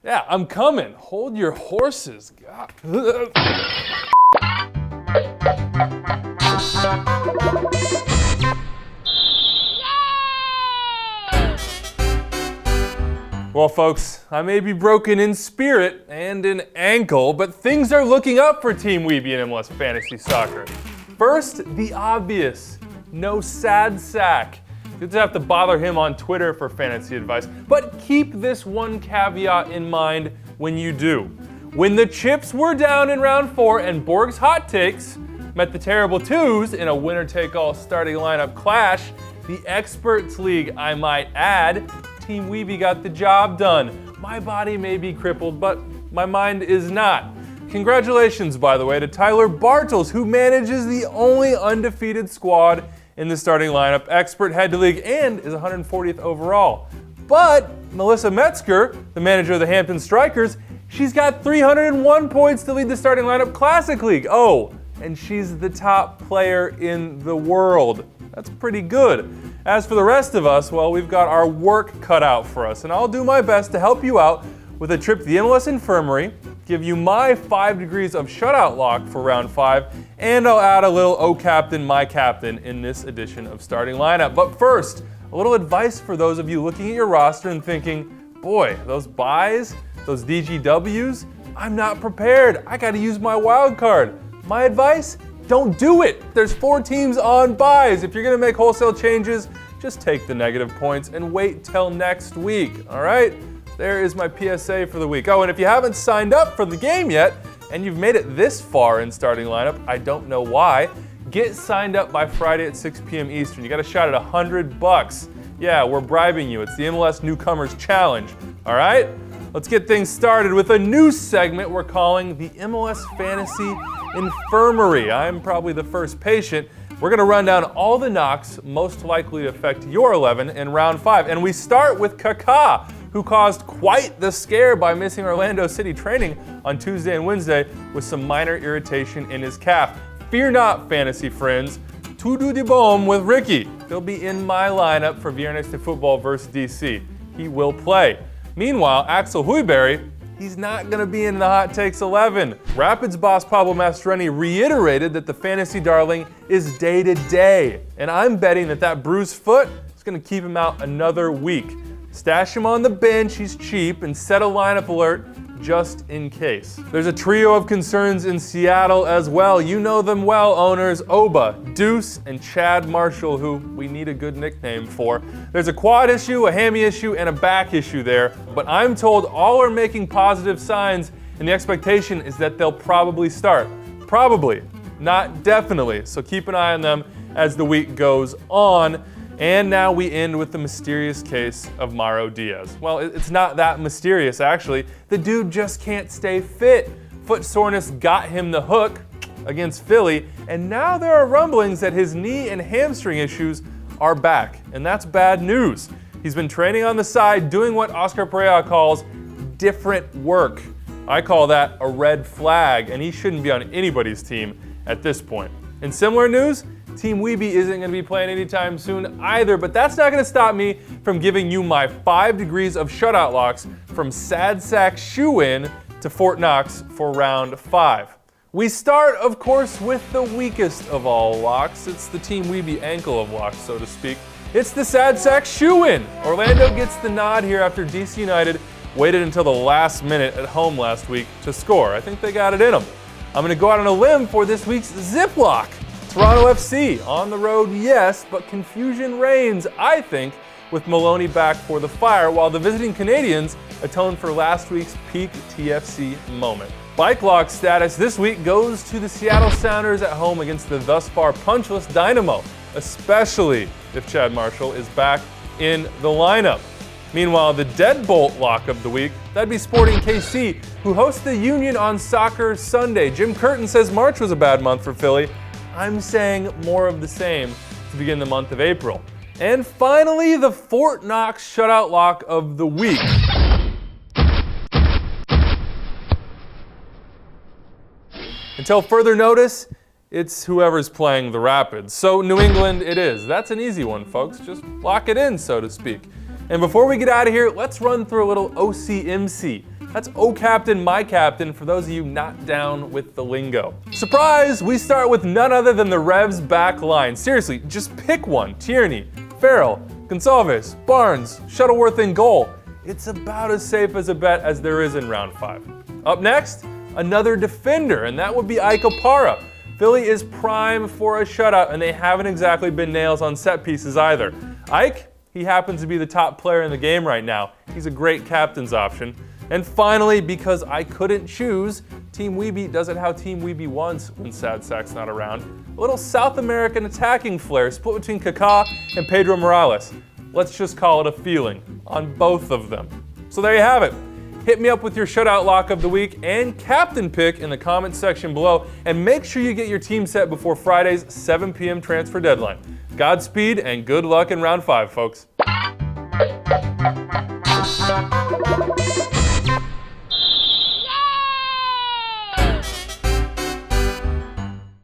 Yeah, I'm coming. Hold your horses. God. Well, folks, I may be broken in spirit and in ankle, but things are looking up for Team Wiebe in MLS Fantasy Soccer. First, the obvious. No sad sack. Good to have to bother him on Twitter for fantasy advice, but keep this one caveat in mind when you do. When the chips were down in round 4 and Borg's hot takes met the terrible twos in a winner-take-all starting lineup clash, the Experts League, I might add, Team Wiebe got the job done. My body may be crippled, but my mind is not. Congratulations, by the way, to Tyler Bartels, who manages the only undefeated squad in the starting lineup, expert head to league, and is 140th overall. But Melissa Metzger, the manager of the Hampton Strikers, she's got 301 points to lead the starting lineup Classic League. Oh, and she's the top player in the world. That's pretty good. As for the rest of us, well, we've got our work cut out for us, and I'll do my best to help you out with a trip to the MLS Infirmary, give you my 5 degrees of shutout lock for round 5, and I'll add a little "Oh Captain, my Captain" in this edition of Starting Lineup. But first, a little advice for those of you looking at your roster and thinking, boy, those buys, those DGWs, I'm not prepared. I gotta use my wild card. My advice? Don't do it. There's 4 teams on buys. If you're gonna make wholesale changes, just take the negative points and wait till next week, all right? There is my PSA for the week. Oh, and if you haven't signed up for the game yet, and you've made it this far in Starting Lineup, I don't know why, get signed up by Friday at 6 p.m. Eastern. You got a shot at $100. Yeah, we're bribing you. It's the MLS Newcomers Challenge, all right? Let's get things started with a new segment we're calling the MLS Fantasy Infirmary. I'm probably the first patient. We're gonna run down all the knocks most likely to affect your 11 in round 5. And we start with Kaká, who caused quite the scare by missing Orlando City training on Tuesday and Wednesday with some minor irritation in his calf. Fear not, fantasy friends. Tudo de bom with Ricky. He'll be in my lineup for Viernes de Football versus DC. He will play. Meanwhile, Axel Højbjerg, he's not going to be in the Hot Takes 11. Rapids boss Pablo Mastroeni reiterated that the fantasy darling is day-to-day, and I'm betting that bruised foot is going to keep him out another week. Stash him on the bench, he's cheap, and set a lineup alert just in case. There's a trio of concerns in Seattle as well. You know them well, owners. Oba, Deuce, and Chad Marshall, who we need a good nickname for. There's a quad issue, a hammy issue, and a back issue there, but I'm told all are making positive signs, and the expectation is that they'll probably start. Probably, not definitely, so keep an eye on them as the week goes on. And now we end with the mysterious case of Mauro Diaz. Well, it's not that mysterious, actually. The dude just can't stay fit. Foot soreness got him the hook against Philly, and now there are rumblings that his knee and hamstring issues are back, and that's bad news. He's been training on the side, doing what Oscar Pereira calls different work. I call that a red flag, and he shouldn't be on anybody's team at this point. In similar news, Team Wiebe isn't going to be playing anytime soon either, but that's not going to stop me from giving you my 5 degrees of shutout locks from Sad Sack Shoe-In to Fort Knox for round 5. We start, of course, with the weakest of all locks. It's the Team Wiebe ankle of locks, so to speak. It's the Sad Sack Shoe-In. Orlando gets the nod here after DC United waited until the last minute at home last week to score. I think they got it in them. I'm going to go out on a limb for this week's Zip Lock. Toronto FC, on the road, yes, but confusion reigns, I think, with Maloney back for the Fire, while the visiting Canadians atone for last week's peak TFC moment. Bike lock status this week goes to the Seattle Sounders at home against the thus far punchless Dynamo, especially if Chad Marshall is back in the lineup. Meanwhile, the deadbolt lock of the week, that'd be Sporting KC, who host the Union on Soccer Sunday. Jim Curtin says March was a bad month for Philly. I'm saying more of the same to begin the month of April. And finally, the Fort Knox shutout lock of the week. Until further notice, it's whoever's playing the Rapids. So New England it is. That's an easy one, folks. Just lock it in, so to speak. And before we get out of here, let's run through a little OCMC. That's O Captain, My Captain, for those of you not down with the lingo. Surprise! We start with none other than the Revs back line. Seriously, just pick one. Tierney, Farrell, Gonçalves, Barnes, Shuttleworth in goal. It's about as safe as a bet as there is in round 5. Up next, another defender, and that would be Ike Opara. Philly is prime for a shutout, and they haven't exactly been nails on set pieces either. Ike, he happens to be the top player in the game right now. He's a great captain's option. And finally, because I couldn't choose, Team Wiebe does it how Team Wiebe wants when Sad Sack's not around. A little South American attacking flair split between Kaká and Pedro Morales. Let's just call it a feeling on both of them. So there you have it. Hit me up with your shutout lock of the week and captain pick in the comments section below, and make sure you get your team set before Friday's 7 p.m. transfer deadline. Godspeed and good luck in round 5, folks.